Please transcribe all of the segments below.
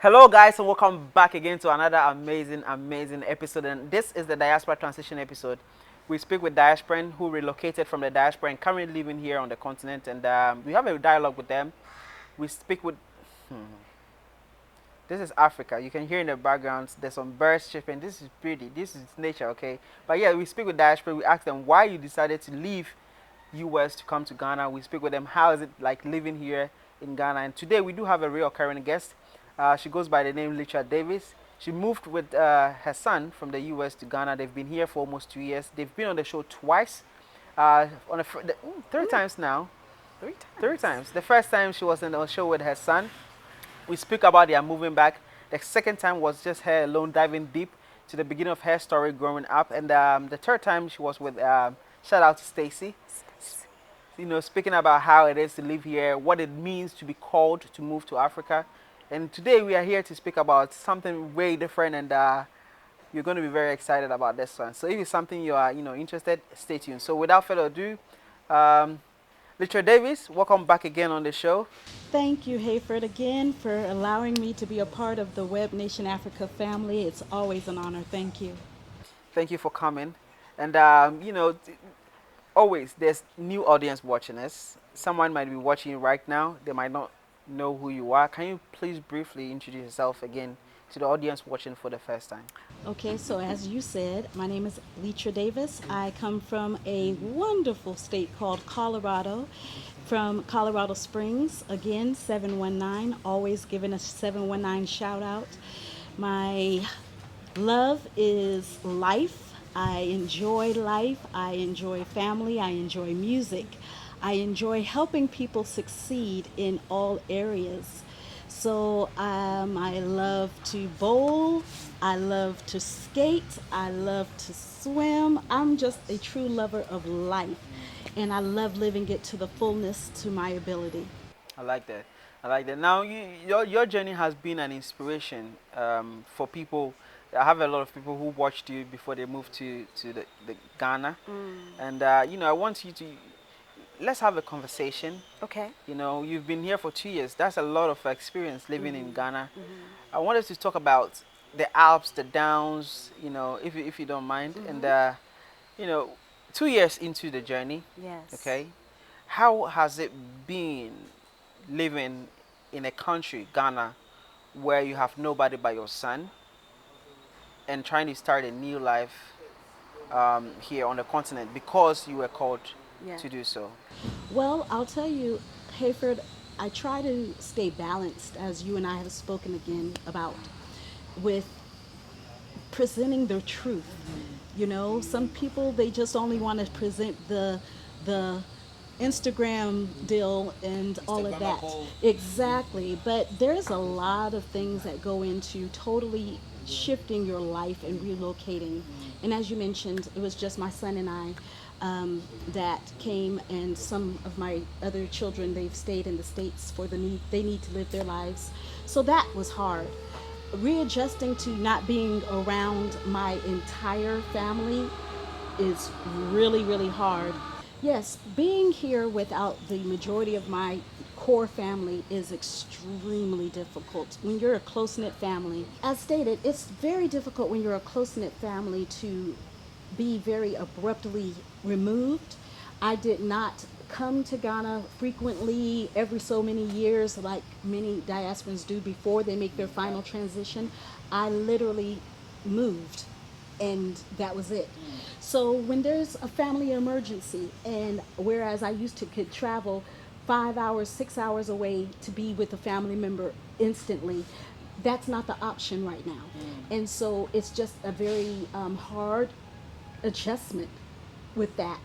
Hello, guys, and welcome back again to another amazing episode. And this is the Diaspora Transition episode. We speak with diasporan who relocated from the diaspora and currently living here on the continent, and we have a dialogue with them. We speak with. This is Africa. You can hear in the background there's some birds chirping. This is pretty. This is nature, okay? But yeah, we speak with diaspora. We ask them why you decided to leave US to come to Ghana. We speak with them how is it like living here in Ghana. And today we do have a real current guest. She goes by the name Letra Davis. She moved with her son from the US to Ghana. They've been here for almost 2 years. They've been on the show twice, third times now. Three times. The first time she was on the show with her son. We speak about their moving back. The second time was just her alone diving deep to the beginning of her story growing up. And the third time she was with, shout out to Stacy, speaking about how it is to live here, what it means to be called to move to Africa. And today we are here to speak about something way different, and you're going to be very excited about this one. So if it's something you are, interested, stay tuned. So without further ado, um, Letra Davis, welcome back again on the show. Thank you, Hayford, again for allowing me to be a part of the Webnation Africa family. It's always an honor. Thank you. Thank you for coming. And always there's new audience watching us. Someone might be watching right now. They might not know who you are. Can you please briefly introduce yourself again to the audience watching for the first time? Okay, so as you said, my name is Letra Davis. I come from a wonderful state called Colorado, from Colorado Springs. Again, 719, always giving a 719 shout out. My love is life. I enjoy life. I enjoy family. I enjoy music. I enjoy helping people succeed in all areas. So I love to bowl. I love to skate. I love to swim. I'm just a true lover of life. And I love living it to the fullness to my ability. I like that. I like that. Now, your journey has been an inspiration for people. I have a lot of people who watched you before they moved to the Ghana, and I want you to let's have a conversation. Okay. You've been here for 2 years. That's a lot of experience living in Ghana. I wanted to talk about the ups, the downs. If you don't mind, and you know, 2 years into the journey. Yes. Okay, how has it been living in a country, Ghana, where you have nobody but your son, and trying to start a new life here on the continent because you were called Yeah. to do so? Well, I'll tell you, Hayford, I try to stay balanced, as you and I have spoken again about, with presenting the truth. You know, some people they just only want to present the Instagram deal and all of that. Exactly. But there's a lot of things that go into totally shifting your life and relocating. And as you mentioned, it was just my son and I that came, and some of my other children, they've stayed in the States for the need, they need to live their lives. So that was hard. Readjusting to not being around my entire family is really, really hard. Yes, being here without the majority of my core family is extremely difficult. When you're a close knit family, as stated, it's very difficult when you're a close knit family to be very abruptly removed. I did not come to Ghana frequently every so many years like many diasporans do before they make their final transition. I literally moved and that was it. So when there's a family emergency, and whereas I used to could travel 5 hours, 6 hours away to be with a family member instantly, that's not the option right now. And so it's just a very hard adjustment with that.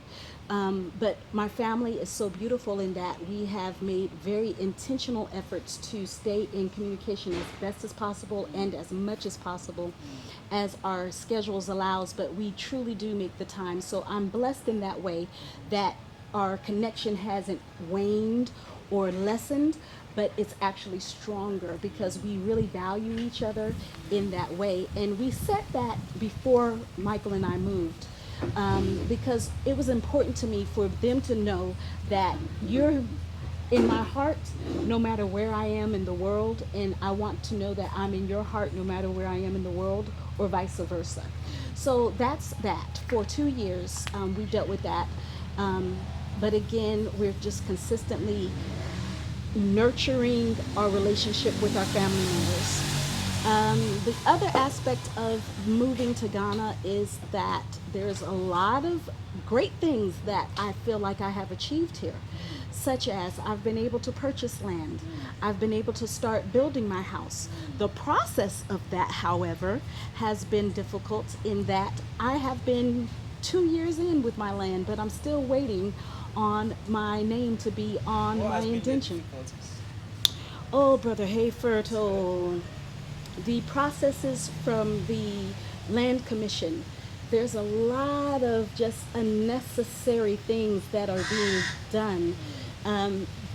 But my family is so beautiful in that we have made very intentional efforts to stay in communication as best as possible and as much as possible as our schedules allows. But we truly do make the time. So I'm blessed in that way that our connection hasn't waned or lessened, but it's actually stronger because we really value each other in that way. And we set that before Michael and I moved, because it was important to me for them to know that you're in my heart, no matter where I am in the world, and I want to know that I'm in your heart no matter where I am in the world, or vice versa. So that's that. For 2 years, we've dealt with that. But again, we're just consistently nurturing our relationship with our family members. The other aspect of moving to Ghana is that there's a lot of great things that I feel like I have achieved here, such as I've been able to purchase land, I've been able to start building my house. The process of that, however, has been difficult in that I have been 2 years in with my land, but I'm still waiting on my name to be on What my has been the indention. difficulties? Oh, Brother Hayford, oh, the processes from the land commission. There's a lot of just unnecessary things that are being done,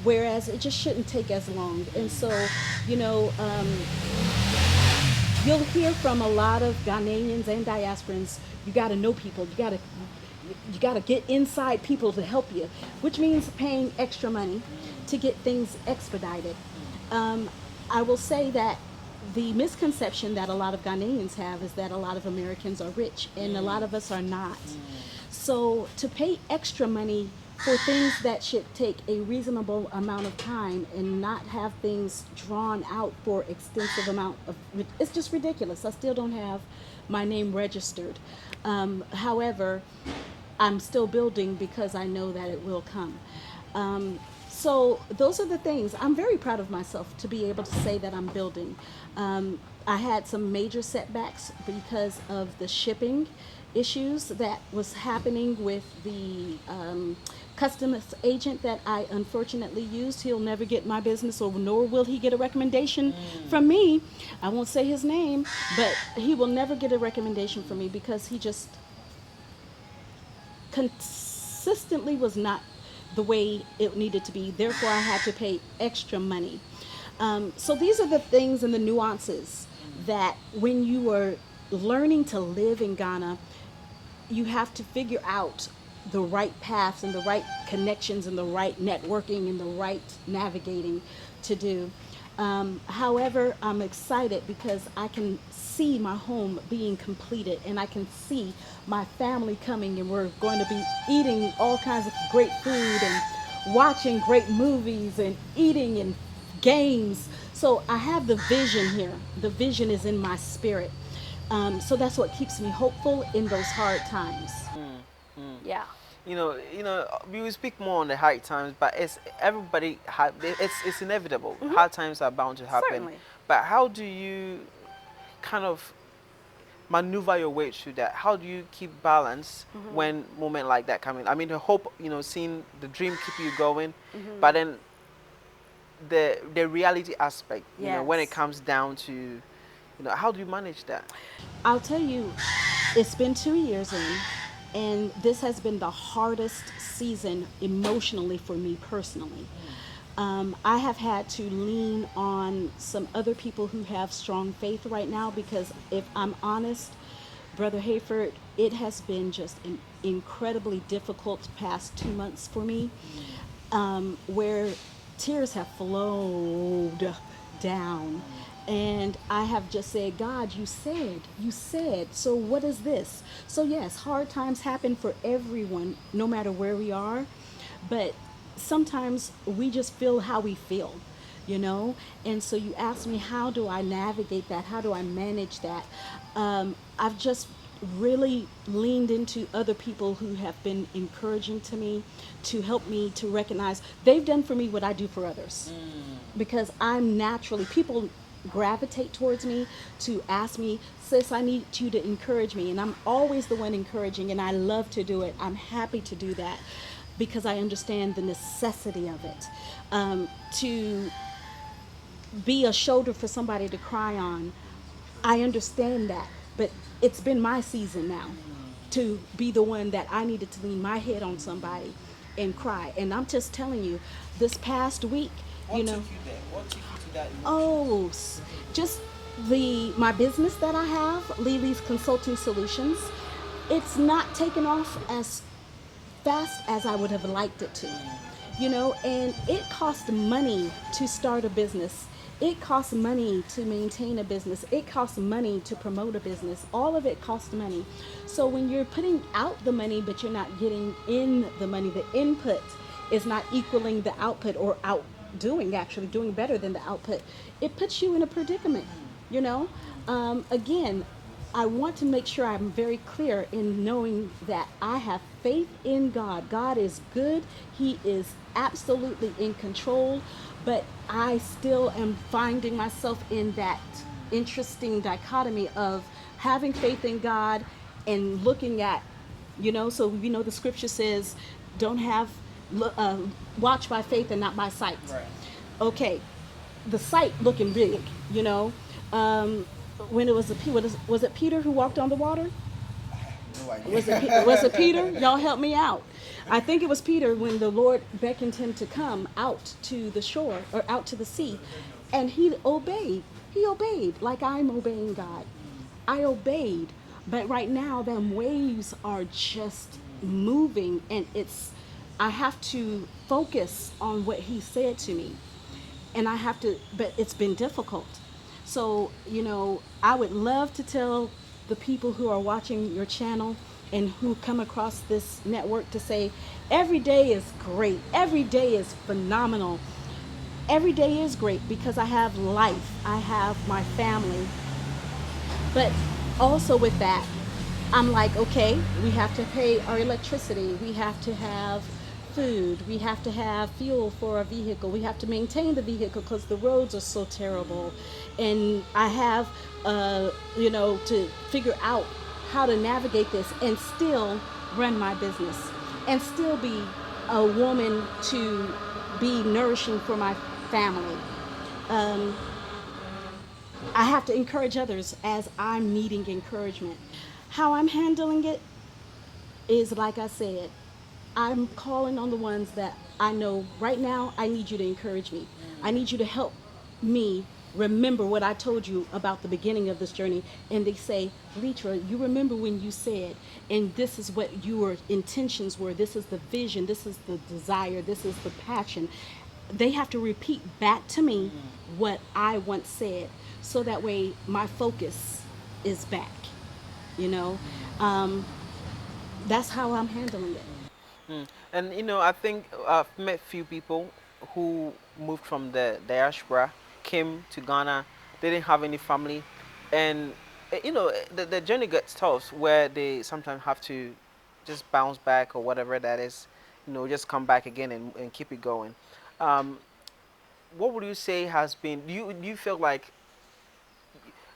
whereas it just shouldn't take as long. And so, you know, you'll hear from a lot of Ghanaians and diasporans. You got to know people. You got to get inside people to help you, which means paying extra money to get things expedited. Um, I will say that the misconception that a lot of Ghanaians have is that a lot of Americans are rich, and a lot of us are not. So to pay extra money for things that should take a reasonable amount of time and not have things drawn out for extensive amount of, it's just ridiculous. I still don't have my name registered. However, I'm still building because I know that it will come. So those are the things. I'm very proud of myself to be able to say that I'm building. I had some major setbacks because of the shipping issues that was happening with the customs agent that I unfortunately used. He'll never get my business, or nor will he get a recommendation from me. I won't say his name, but he will never get a recommendation from me because he just consistently was not the way it needed to be. Therefore, I had to pay extra money. So these are the things and the nuances that when you are learning to live in Ghana, you have to figure out the right paths and the right connections and the right networking and the right navigating to do. However, I'm excited because I can see my home being completed, and I can see my family coming, and we're going to be eating all kinds of great food and watching great movies and eating and games. So I have the vision here. The vision is in my spirit. So that's what keeps me hopeful in those hard times. Yeah. We will speak more on the hard times, but it's inevitable. Hard times are bound to happen. Certainly. But how do you kind of maneuver your way through that? How do you keep balance when moment like that come in? I mean, the hope, seeing the dream keep you going, but then the reality aspect, when it Yes. comes down to, how do you manage that? I'll tell you, it's been 2 years in, and this has been the hardest season emotionally for me personally. I have had to lean on some other people who have strong faith right now because, if I'm honest, Brother Hayford, it has been just an incredibly difficult past 2 months for me, where tears have flowed down. And I have just said, God, you said, so what is this? So, yes, hard times happen for everyone, no matter where we are. But sometimes we just feel how we feel, you know? And so you ask me, how do I navigate that? How do I manage that? I've just really leaned into other people who have been encouraging to me, to help me to recognize they've done for me what I do for others. Because I'm naturally, people gravitate towards me to ask me, sis, I need you to encourage me. And I'm always the one encouraging, and I love to do it. I'm happy to do that because I understand the necessity of it. To be a shoulder for somebody to cry on, I understand that. But it's been my season now to be the one that I needed to lean my head on somebody and cry. And I'm just telling you, this past week, What you took know, you there? What took you to that emotion? oh, just the my business that I have, Lily's Consulting Solutions. It's not taken off as fast as I would have liked it to. And it costs money to start a business. It costs money to maintain a business. It costs money to promote a business. All of it costs money. So when you're putting out the money, but you're not getting in the money, the input is not equaling the output or outdoing, actually doing better than the output, it puts you in a predicament, you know? Again, I want to make sure I'm very clear in knowing that I have faith in God. God is good. He is absolutely in control, but I still am finding myself in that interesting dichotomy of having faith in God and looking at, so the scripture says, don't have, uh, watch by faith and not by sight. Right. Okay, the sight looking big, you know. Um, when it was was it Peter who walked on the water? No Was it idea. Peter? Y'all help me out. I think it was Peter when the Lord beckoned him to come out to the shore or out to the sea, and he obeyed. He obeyed like I'm obeying God. I obeyed, but right now them waves are just moving, and I have to focus on what He said to me, and I have to, but it's been difficult. So, I would love to tell the people who are watching your channel and who come across this network to say, every day is great, every day is phenomenal, every day is great because I have life, I have my family. But also with that, I'm like, okay, we have to pay our electricity, we have to have food, we have to have fuel for our vehicle, we have to maintain the vehicle because the roads are so terrible. And I have, to figure out how to navigate this and still run my business and still be a woman to be nourishing for my family. Um, I have to encourage others as I'm needing encouragement. How I'm handling it is like I said, I'm calling on the ones that I know right now. I need you to encourage me. I need you to help me remember what I told you about the beginning of this journey. And they say, Letra, you remember when you said, and this is what your intentions were, this is the vision, this is the desire, this is the passion. They have to repeat back to me what I once said so that way my focus is back, you know. Um, that's how I'm handling it. Mm. And I think I've met few people who moved from the diaspora, came to Ghana, they didn't have any family, and the journey gets tough where they sometimes have to just bounce back or whatever that is, just come back again and keep it going. Um, what would you say has been? Do you feel like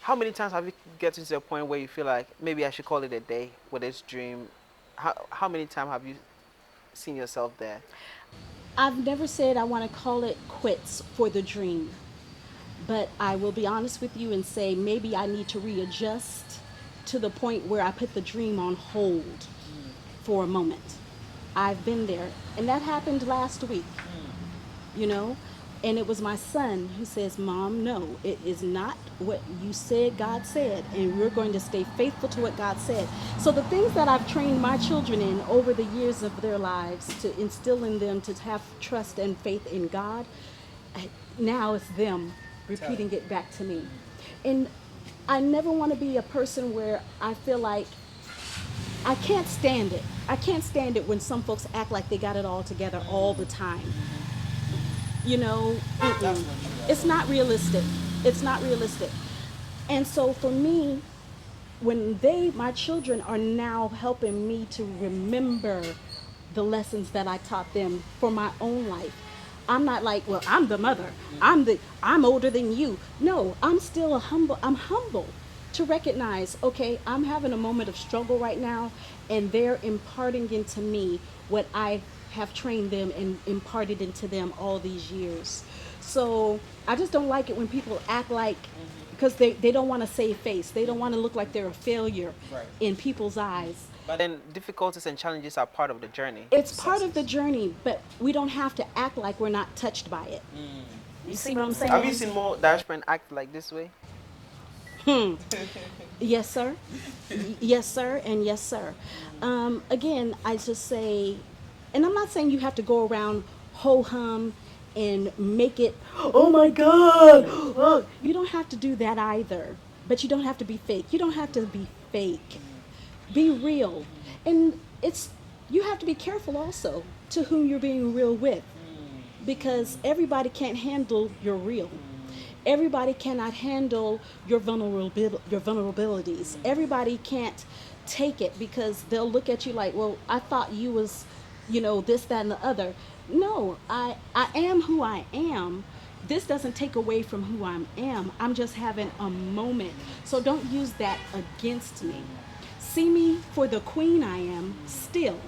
how many times have you gotten to a point where you feel like maybe I should call it a day with this dream? How many times have you seen yourself there? I've never said I want to call it quits for the dream, but I will be honest with you and say maybe I need to readjust to the point where I put the dream on hold for a moment. I've been there, and that happened last week, you know. And it was my son who says, Mom, no, it is not what you said God said, and we're going to stay faithful to what God said. So the things that I've trained my children in over the years of their lives to instill in them to have trust and faith in God, now it's them repeating it back to me. And I never want to be a person where I feel like I can't stand it. I can't stand it when some folks act like they got it all together all the time. You know, That's mm-mm. not true at It's all. not realistic. It's not realistic. And so for me, when my children are now helping me to remember the lessons that I taught them for my own life. I'm not like, well, I'm the mother. I'm older than you. No, I'm humble to recognize, okay, I'm having a moment of struggle right now, and they're imparting into me what I have trained them and imparted into them all these years. So I just don't like it when people act like, because they don't want to save face. They don't want to look like they're a failure Right. in people's eyes. But then difficulties and challenges are part of the journey It's to part of the success. journey, but we don't have to act like we're not touched by it. You see what I'm Have you saying? seen more diaspora act like this way? Yes, sir. Yes, sir, and yes, sir. Again, I just say, and I'm not saying you have to go around ho hum and make it, oh my God. You don't have to do that either. But you don't have to be fake. You don't have to be fake. Be real. And you have to be careful also to whom you're being real with, because everybody can't handle your real. Everybody cannot handle your vulnerabilities. Everybody can't take it, because they'll look at you like, well, I thought you was, this, that, and the other. No, I am who I am. This doesn't take away from who I am. I'm just having a moment. So don't use that against me. See me for the queen I am still.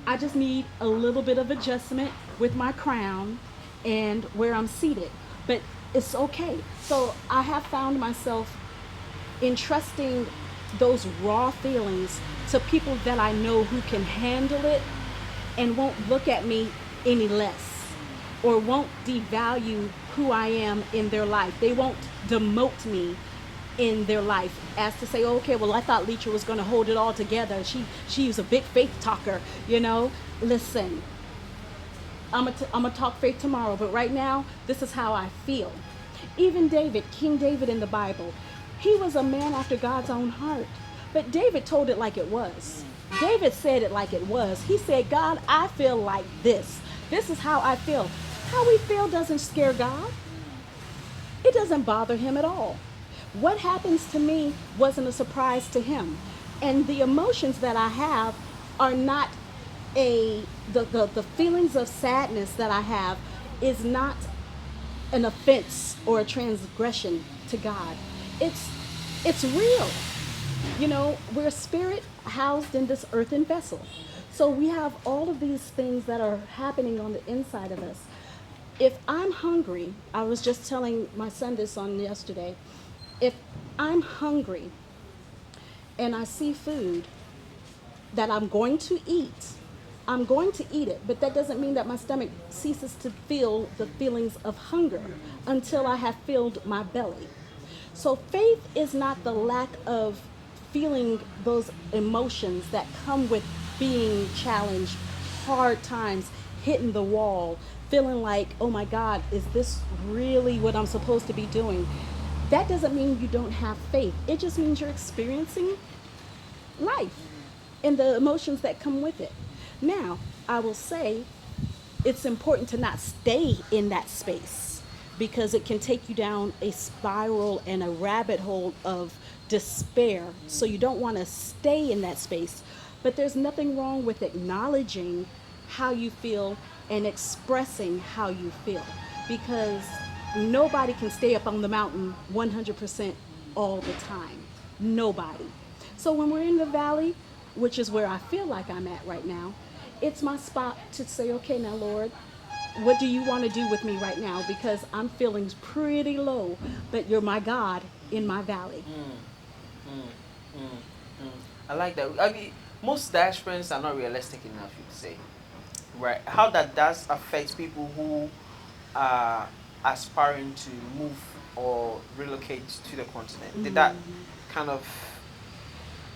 I just need a little bit of adjustment with my crown and where I'm seated. But it's okay. So I have found myself entrusting those raw feelings to people that I know who can handle it and won't look at me any less, or won't devalue who I am in their life. They won't demote me in their life, as to say, okay, well, I thought Letra was going to hold it all together. She was a big faith talker. Listen, I'm gonna talk faith tomorrow, but right now, this is how I feel. Even David, King David in the Bible, he was a man after God's own heart. But David told it like it was. David said it like it was. He said, God, I feel like this. This is how I feel. How we feel doesn't scare God. It doesn't bother him at all. What happens to me wasn't a surprise to him. And the emotions that I have are not the feelings of sadness that I have is not an offense or a transgression to God. It's it's real. We're spirit housed in this earthen vessel. So we have all of these things that are happening on the inside of us. If I'm hungry, I was just telling my son this on yesterday. If I'm hungry and I see food that I'm going to eat, I'm going to eat it, but that doesn't mean that my stomach ceases to feel the feelings of hunger until I have filled my belly. So faith is not the lack of feeling those emotions that come with being challenged, hard times, hitting the wall, feeling like, oh my God, is this really what I'm supposed to be doing? That doesn't mean you don't have faith. It just means you're experiencing life and the emotions that come with it. Now, I will say it's important to not stay in that space, because it can take you down a spiral and a rabbit hole of despair. So you don't want to stay in that space. But there's nothing wrong with acknowledging how you feel and expressing how you feel, because nobody can stay up on the mountain 100% all the time. Nobody. So when we're in the valley, which is where I feel like I'm at right now, it's my spot to say, okay, now, Lord, what do you want to do with me right now? Because I'm feeling pretty low, but you're my God in my valley. I like that. I mean, most dash friends are not realistic enough, you could say. Right. How that does affect people who are aspiring to move or relocate to the continent. Did that kind of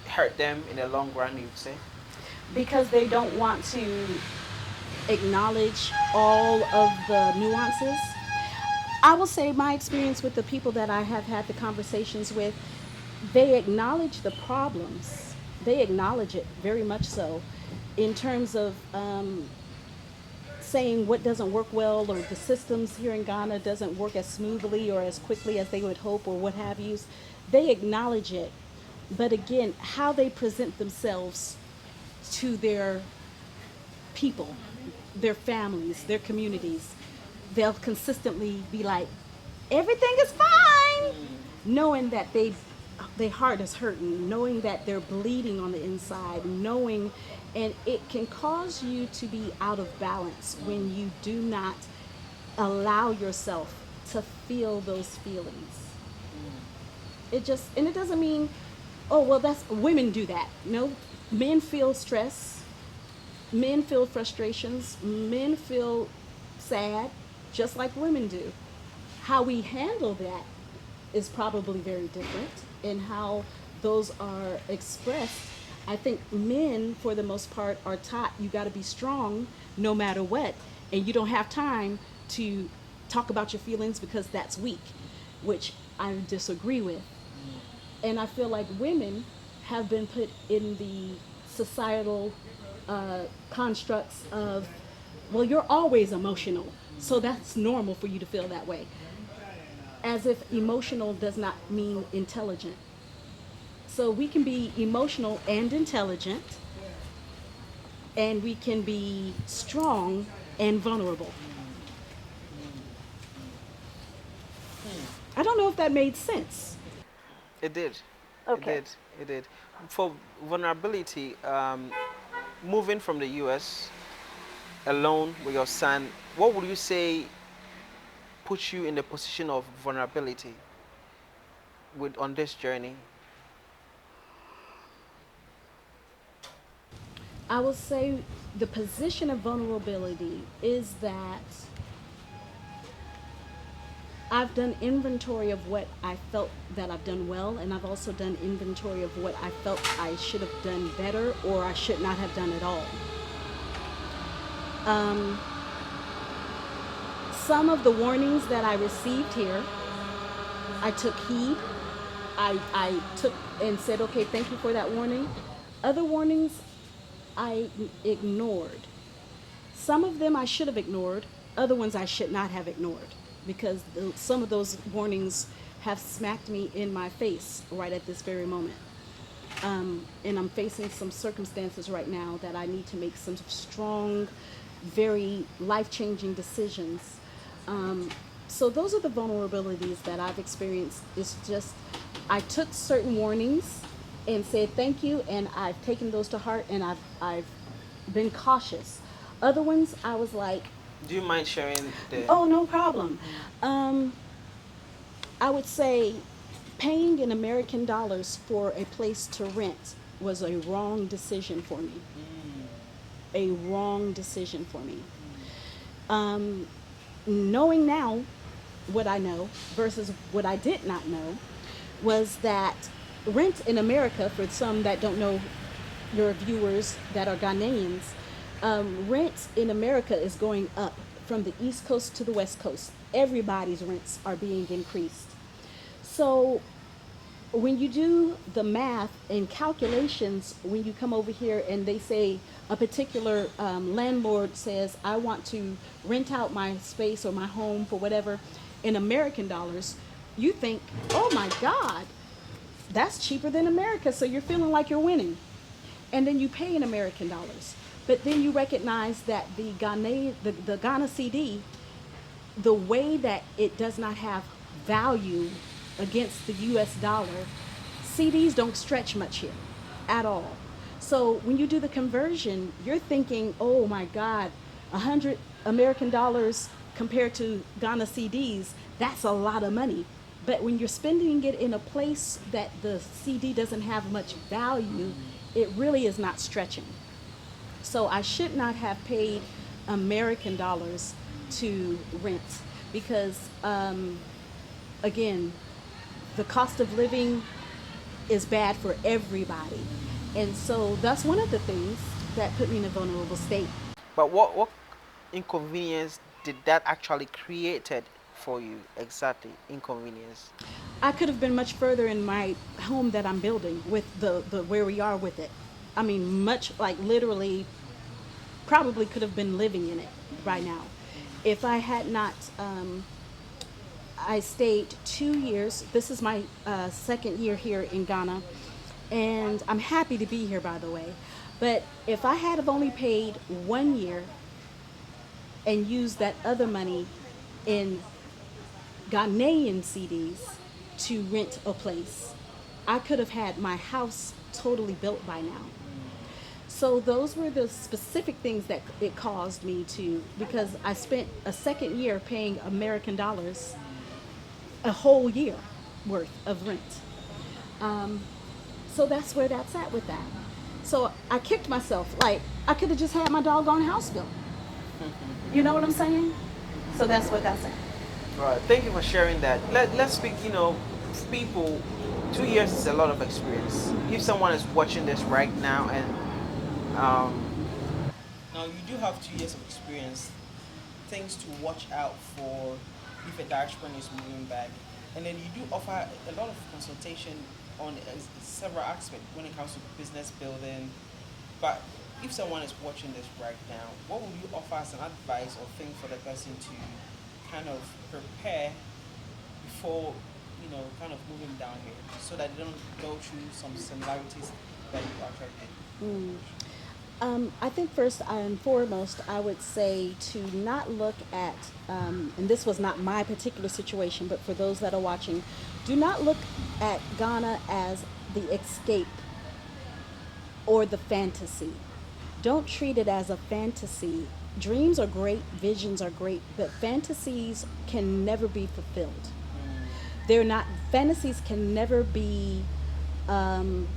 hurt them in the long run, you would say? Because they don't want to acknowledge all of the nuances. I will say my experience with the people that I have had the conversations with, they acknowledge the problems. They acknowledge it very much so, in terms of saying what doesn't work well, or the systems here in Ghana doesn't work as smoothly or as quickly as they would hope, or what have you. They acknowledge it. But again, how they present themselves to their people, their families, their communities, they'll consistently be like, everything is fine, knowing that their heart is hurting, knowing that they're bleeding on the inside, knowing, and it can cause you to be out of balance when you do not allow yourself to feel those feelings. And it doesn't mean, oh, well, that's women do that. No, men feel stress, men feel frustrations, men feel sad, just like women do. How we handle that is probably very different, and how those are expressed. I think men, for the most part, are taught you got to be strong no matter what. and you don't have time to talk about your feelings because that's weak, which I disagree with. And I feel like women have been put in the societal constructs of, well, you're always emotional, so that's normal for you to feel that way, as if emotional does not mean intelligent. So we can be emotional and intelligent, and we can be strong and vulnerable. I don't know if that made sense. It did. It Okay. did. It did. For vulnerability, moving from the US alone with your son, what would you say puts you in the position of vulnerability with on this journey? I will say the position of vulnerability is that I've done inventory of what I felt that I've done well, and I've also done inventory of what I felt I should have done better or I should not have done at all. Um, some of the warnings that I received here, I took heed. I took and said, okay, thank you for that warning. Other warnings I ignored. Some of them I should have ignored, other ones I should not have ignored because some of those warnings have smacked me in my face right at this very moment. And I'm facing some circumstances right now that I need to make some strong, very life changing decisions. Um, so, those are the vulnerabilities that I've experienced. It's just, I took certain warnings and said thank you, and I've taken those to heart, and I've been cautious. Other ones, I was like, Do you mind sharing the? oh, no problem. Um, I would say paying in American dollars for a place to rent was a wrong decision for me. A wrong decision for me. Um, Knowing now what I know versus what I did not know was that rent in America, for some that don't know, your viewers that are Ghanaians, rent in America is going up from the East Coast to the West Coast. Everybody's rents are being increased. So when you do the math and calculations, when you come over here and they say a particular landlord says, I want to rent out my space or my home for whatever in American dollars, you think, oh my God, that's cheaper than America. So you're feeling like you're winning. And then you pay in American dollars. But then you recognize that the Ghana CD, the way that it does not have value against the US dollar, CDs don't stretch much here at all. So when you do the conversion, you're thinking, oh my God, 100 American dollars compared to Ghana CDs, that's a lot of money. But when you're spending it in a place that the CD doesn't have much value, it really is not stretching. So I should not have paid American dollars to rent because, again, the cost of living is bad for everybody. And so that's one of the things that put me in a vulnerable state. But what inconvenience did that actually created for you? Exactly, inconvenience. I could have been much further in my home that I'm building with the where we are with it. I mean, much like literally probably could have been living in it right now. If I had not, I stayed 2 years. This is my second year here in Ghana, and I'm happy to be here, by the way. But if I had have only paid 1 year and used that other money in Ghanaian CDs to rent a place, I could have had my house totally built by now. So those were the specific things that it caused me to, because I spent a second year paying American dollars, a whole year worth of rent. Um, so that's where that's at with that. So I kicked myself. Like, I could have just had my doggone house built. You know what I'm saying? So that's what that's at. All right, thank you for sharing that. Let's speak, people, 2 years is a lot of experience. If someone is watching this right now and now you do have 2 years of experience, things to watch out for if a diasporan is moving back. And then you do offer a lot of consultation on several aspects when it comes to business building. But if someone is watching this right now, what would you offer as an advice or thing for the person to kind of prepare before, kind of moving down here so that they don't go through some similarities that you actually Mm. did? I think first and foremost, I would say to not look at, and this was not my particular situation, but for those that are watching, do not look at Ghana as the escape or the fantasy. Don't treat it as a fantasy. Dreams are great, visions are great, but fantasies can never be fulfilled. They're not, fantasies can never be um,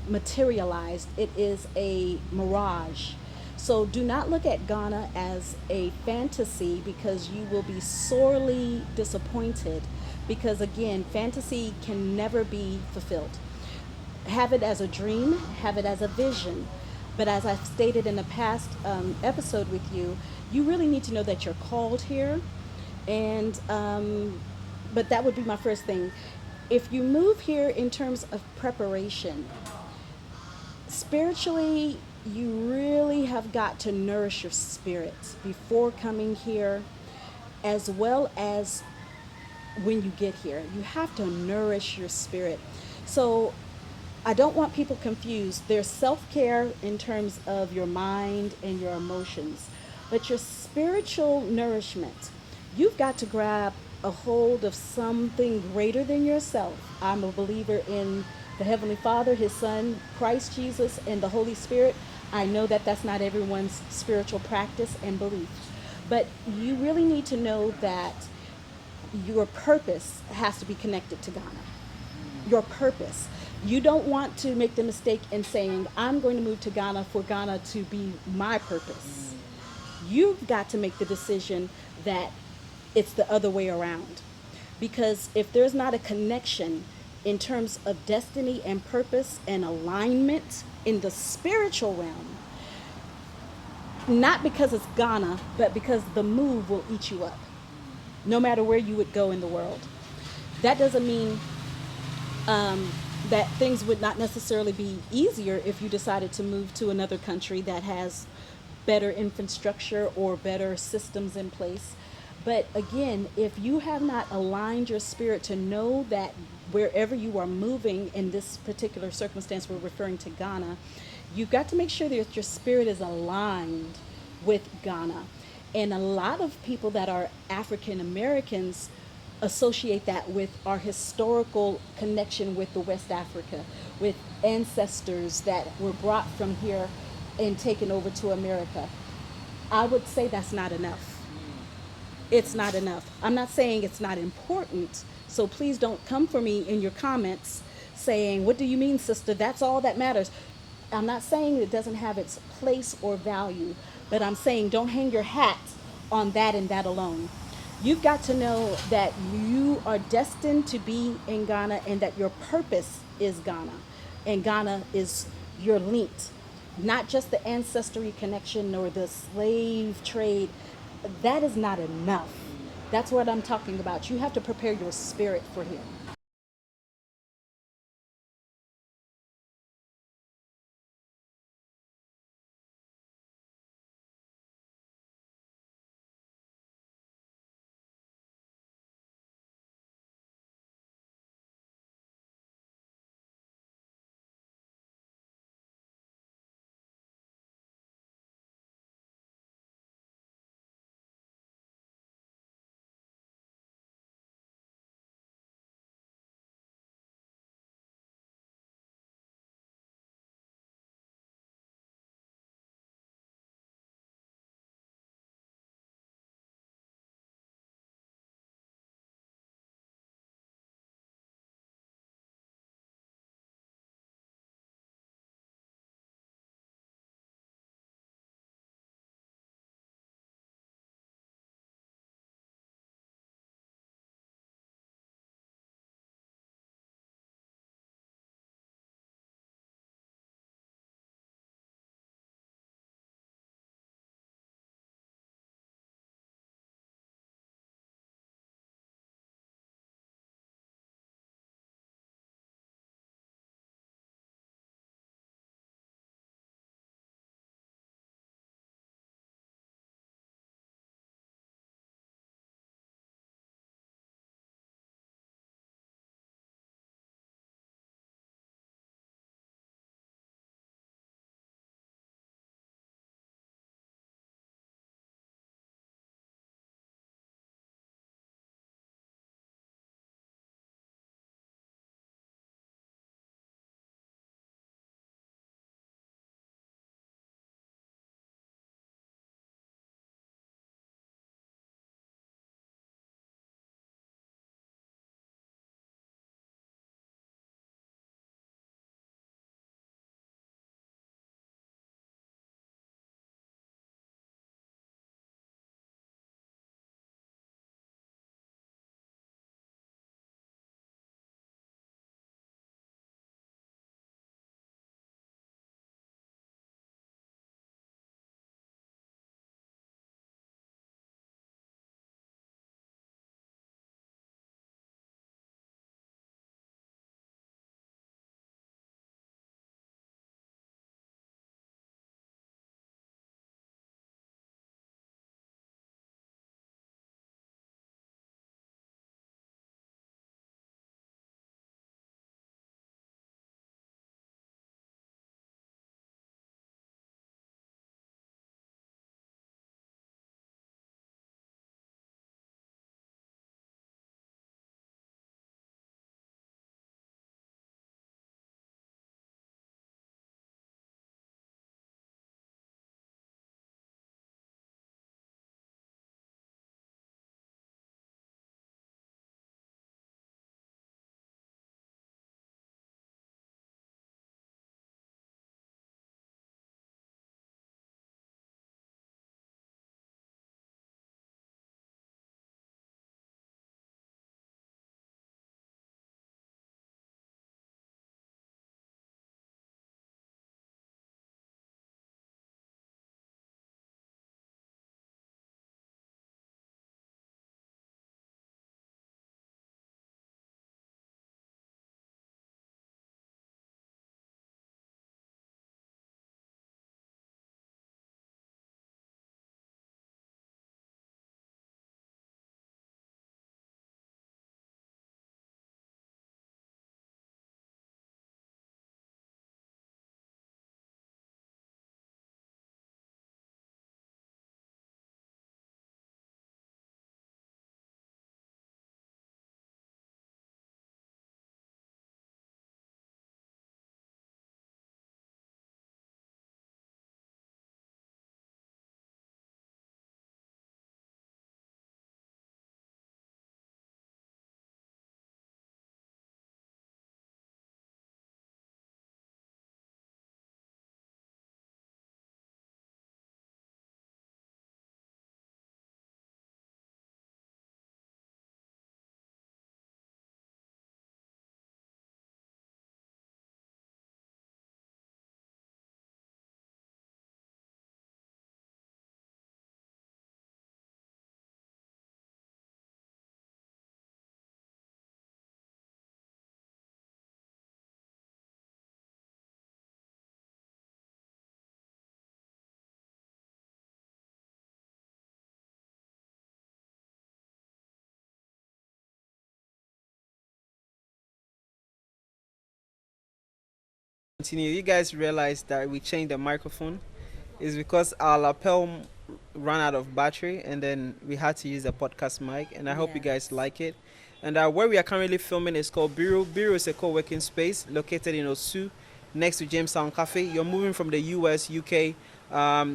materialized. It is a mirage. So do not look at Ghana as a fantasy because you will be sorely disappointed because, again, fantasy can never be fulfilled. Have it as a dream, have it as a vision. But as I've stated in a past episode with you, you really need to know that you're called here. And, but that would be my first thing. If you move here in terms of preparation, spiritually, you really have got to nourish your spirit before coming here, as well as when you get here. You have to nourish your spirit. So I don't want people confused. There's self care in terms of your mind and your emotions, but your spiritual nourishment, you've got to grab a hold of something greater than yourself. I'm a believer in the Heavenly Father, His Son, Christ Jesus, and the Holy Spirit. I know that that's not everyone's spiritual practice and belief, but you really need to know that your purpose has to be connected to Ghana. Your purpose. You don't want to make the mistake in saying, I'm going to move to Ghana for Ghana to be my purpose. You've got to make the decision that it's the other way around. Because if there's not a connection in terms of destiny and purpose and alignment in the spiritual realm, not because it's Ghana, but because the move will eat you up, no matter where you would go in the world. That doesn't mean that things would not necessarily be easier if you decided to move to another country that has better infrastructure or better systems in place. But again, if you have not aligned your spirit to know that wherever you are moving in this particular circumstance, we're referring to Ghana, you've got to make sure that your spirit is aligned with Ghana. And a lot of people that are African Americans associate that with our historical connection with the West Africa, with ancestors that were brought from here and taken over to America. I would say that's not enough. It's not enough. I'm not saying it's not important, so please don't come for me in your comments saying, what do you mean, sister? That's all that matters. I'm not saying it doesn't have its place or value, but I'm saying don't hang your hat on that and that alone. You've got to know that you are destined to be in Ghana and that your purpose is Ghana. And Ghana is your link, not just the ancestry connection or the slave trade. That is not enough. That's what I'm talking about. You have to prepare your spirit for Him. Continue. You guys realize that we changed the microphone is because our lapel ran out of battery, and then we had to use the podcast mic. And I hope you guys like it. And where we are currently filming is called Bureau. Bureau is a co-working space located in Osu, next to Jamestown Cafe. You're moving from the US, UK.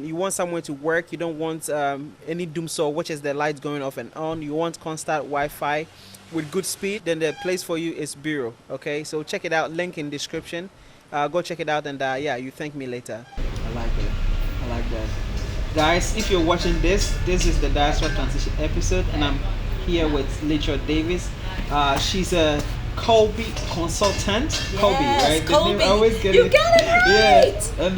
You want somewhere to work. You don't want any doom saw, which is the lights going off and on. You want constant Wi-Fi with good speed. Then the place for you is Bureau. Okay, so check it out. Link in description. Go check it out, and yeah, you thank me later. I like it. I like that. Guys, if you're watching this is the Diaspora Transition episode, and I'm here with Letra Davis. She's a Colby consultant. Yes, Colby, right? Colby. The name, I always get You it. got it right. Yeah, and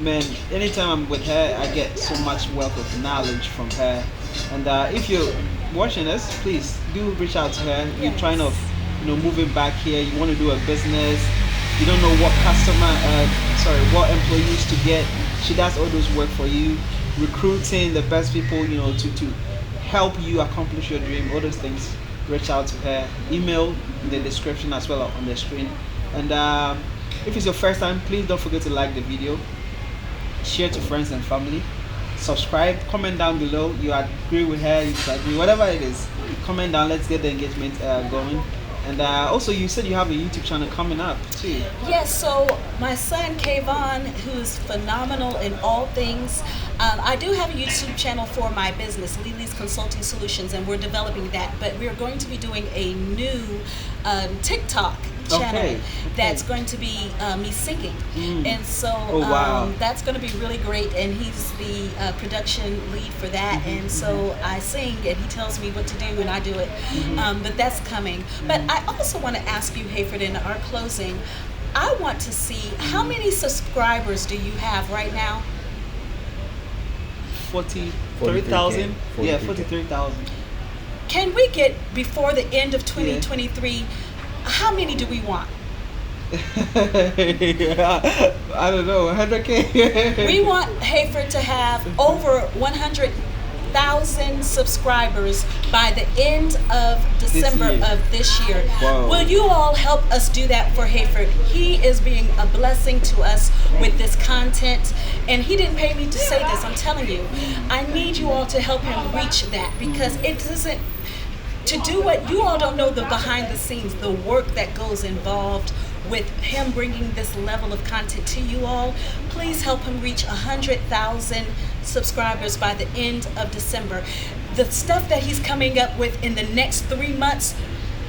man, anytime I'm with her, I get so much wealth of knowledge from her. And if you're watching us, please do reach out to her. You're Yes. trying to, moving back here. You want to do a business. You don't know what what employees to get. She does all those work for you, recruiting the best people, to help you accomplish your dream. All those things. Reach out to her. Email in the description as well on the screen. And if it's your first time, please don't forget to like the video, share to friends and family, subscribe, comment down below. You agree with her, you disagree, whatever it is. Comment down. Let's get the engagement going. And also, you said you have a YouTube channel coming up too. Yes, so my son Kayvon, who's phenomenal in all things, I do have a YouTube channel for my business, Lily's Consulting Solutions, and we're developing that. But we're going to be doing a new TikTok channel that's going to be me singing. And so that's going to be really great. And he's the production lead for that. And so I sing and he tells me what to do and I do it. But that's coming. But I also want to ask you, Hayford, in our closing, I want to see how many subscribers do you have right now? 43,000. Yeah, 43,000. Can we get, before the end of 2023, how many do we want? I don't know, 100K. We want Hayford to have over 100,000 subscribers by the end of December of this year. Wow. Will you all help us do that for Hayford? He is being a blessing to us with this content, and he didn't pay me to say this. I'm telling you, I need you all to help him reach that, because it doesn't, to do what you all don't know, the behind the scenes, the work that goes involved with him bringing this level of content to you all. Please help him reach 100,000 subscribers by the end of December. The stuff that he's coming up with in the next 3 months,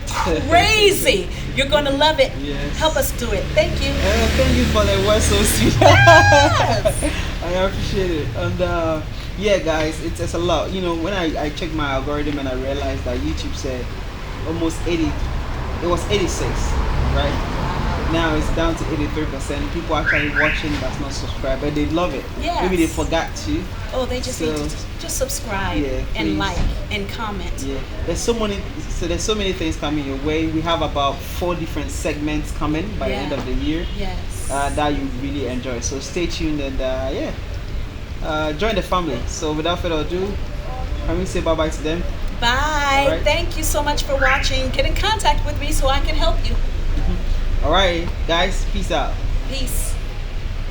crazy. You're going to love it. Yes. Help us do it. Thank you. Thank you for the word so sweet. Yes. I appreciate it. And yeah, guys, it's a lot. When I checked my algorithm and I realized that YouTube said almost 80, it was 86, right? Now it's down to 83%. People actually watching that's not subscribed, but they love it. Yes. Maybe they forgot to. Oh, they just need to just subscribe and like and comment. Yeah, there's so many things coming your way. We have about 4 different segments coming by the end of the year. Yes. That you really enjoy. So stay tuned and join the family. So without further ado, can we say bye bye to them? Bye. Right. Thank you so much for watching. Get in contact with me so I can help you. All right, guys, peace out. Peace.